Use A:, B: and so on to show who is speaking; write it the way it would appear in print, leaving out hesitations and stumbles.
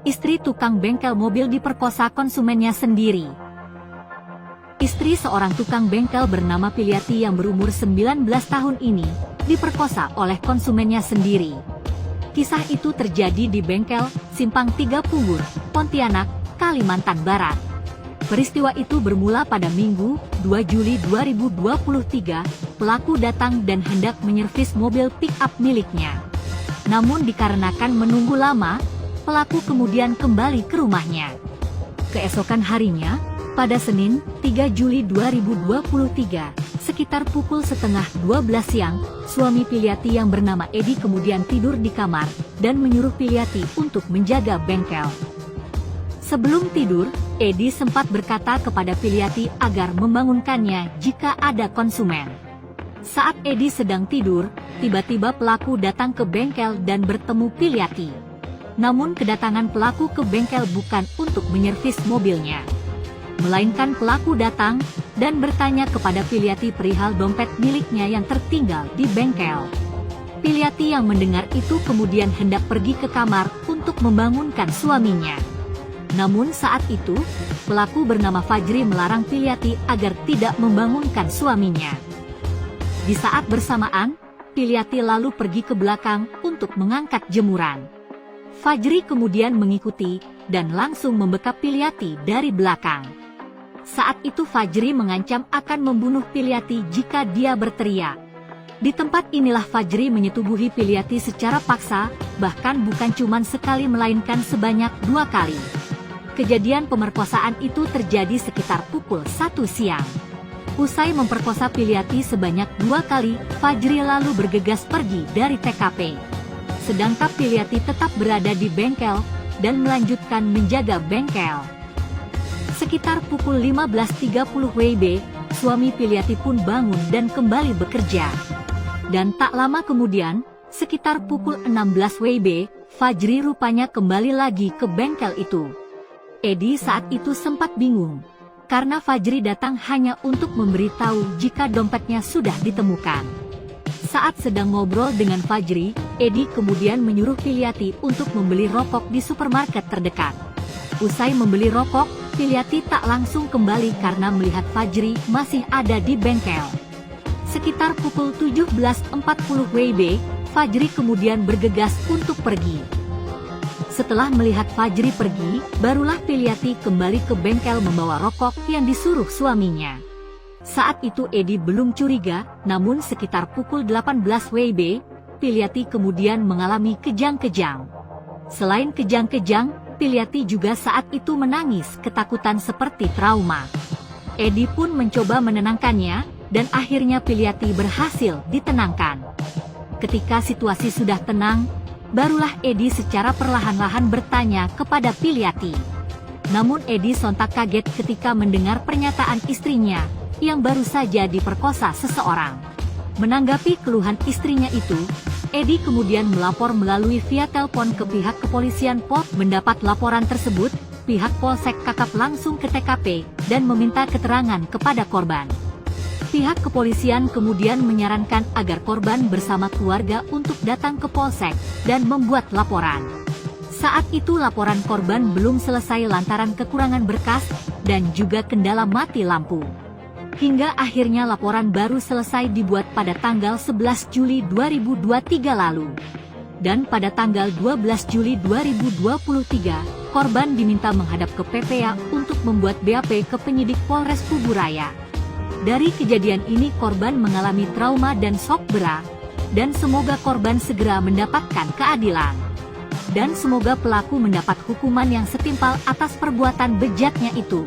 A: istri tukang bengkel mobil diperkosa konsumennya sendiri. Istri seorang tukang bengkel bernama Piliati yang berumur 19 tahun ini diperkosa oleh konsumennya sendiri. Kisah itu terjadi di bengkel Simpang 3 Pungur, Pontianak, Kalimantan Barat. Peristiwa itu bermula pada Minggu, 2 Juli 2023, pelaku datang dan hendak menyervis mobil pick-up miliknya. Namun dikarenakan menunggu lama, pelaku kemudian kembali ke rumahnya. Keesokan harinya, pada Senin, 3 Juli 2023, sekitar pukul setengah 12 siang, suami Piliati yang bernama Edi kemudian tidur di kamar dan menyuruh Piliati untuk menjaga bengkel. Sebelum tidur, Edi sempat berkata kepada Piliati agar membangunkannya jika ada konsumen. Saat Edi sedang tidur, tiba-tiba pelaku datang ke bengkel dan bertemu Piliati. Namun kedatangan pelaku ke bengkel bukan untuk menyervis mobilnya, melainkan pelaku datang dan bertanya kepada Piliati perihal dompet miliknya yang tertinggal di bengkel. Piliati yang mendengar itu kemudian hendak pergi ke kamar untuk membangunkan suaminya. Namun saat itu, pelaku bernama Fajri melarang Piliati agar tidak membangunkan suaminya. Di saat bersamaan, Piliati lalu pergi ke belakang untuk mengangkat jemuran. Fajri kemudian mengikuti dan langsung membekap Piliati dari belakang. Saat itu Fajri mengancam akan membunuh Piliati jika dia berteriak. Di tempat inilah Fajri menyetubuhi Piliati secara paksa, bahkan bukan cuma sekali melainkan sebanyak 2 kali. Kejadian pemerkosaan itu terjadi sekitar pukul 1 siang. Usai memperkosa Piliati sebanyak 2 kali, Fajri lalu bergegas pergi dari TKP. Sedangkan Piliati tetap berada di bengkel dan melanjutkan menjaga bengkel. Sekitar pukul 15.30 WIB, suami Piliati pun bangun dan kembali bekerja. Dan tak lama kemudian, sekitar pukul 16 WIB, Fajri rupanya kembali lagi ke bengkel itu. Edi saat itu sempat bingung, karena Fajri datang hanya untuk memberitahu jika dompetnya sudah ditemukan. Saat sedang ngobrol dengan Fajri, Edi kemudian menyuruh Piliati untuk membeli rokok di supermarket terdekat. Usai membeli rokok, Piliati tak langsung kembali karena melihat Fajri masih ada di bengkel. Sekitar pukul 17.40 WIB, Fajri kemudian bergegas untuk pergi. Setelah melihat Fajri pergi, barulah Piliati kembali ke bengkel membawa rokok yang disuruh suaminya. Saat itu Edi belum curiga, namun sekitar pukul 18 WIB, Piliati kemudian mengalami kejang-kejang. Selain kejang-kejang, Piliati juga saat itu menangis ketakutan seperti trauma. Edi pun mencoba menenangkannya, dan akhirnya Piliati berhasil ditenangkan. Ketika situasi sudah tenang, barulah Edi secara perlahan-lahan bertanya kepada Piliati. Namun Edi sontak kaget ketika mendengar pernyataan istrinya, yang baru saja diperkosa seseorang. Menanggapi keluhan istrinya itu, Edi kemudian melapor melalui via telepon ke pihak kepolisian Polres. Mendapat laporan tersebut, pihak Polsek Kakap langsung ke TKP dan meminta keterangan kepada korban. Pihak kepolisian kemudian menyarankan agar korban bersama keluarga untuk datang ke Polsek dan membuat laporan. Saat itu laporan korban belum selesai lantaran kekurangan berkas dan juga kendala mati lampu. Hingga akhirnya laporan baru selesai dibuat pada tanggal 11 Juli 2023 lalu. Dan pada tanggal 12 Juli 2023, korban diminta menghadap ke PPA untuk membuat BAP ke penyidik Polres Kuburaya. Dari kejadian ini korban mengalami trauma dan shock berat, dan semoga korban segera mendapatkan keadilan. Dan semoga pelaku mendapat hukuman yang setimpal atas perbuatan bejatnya itu.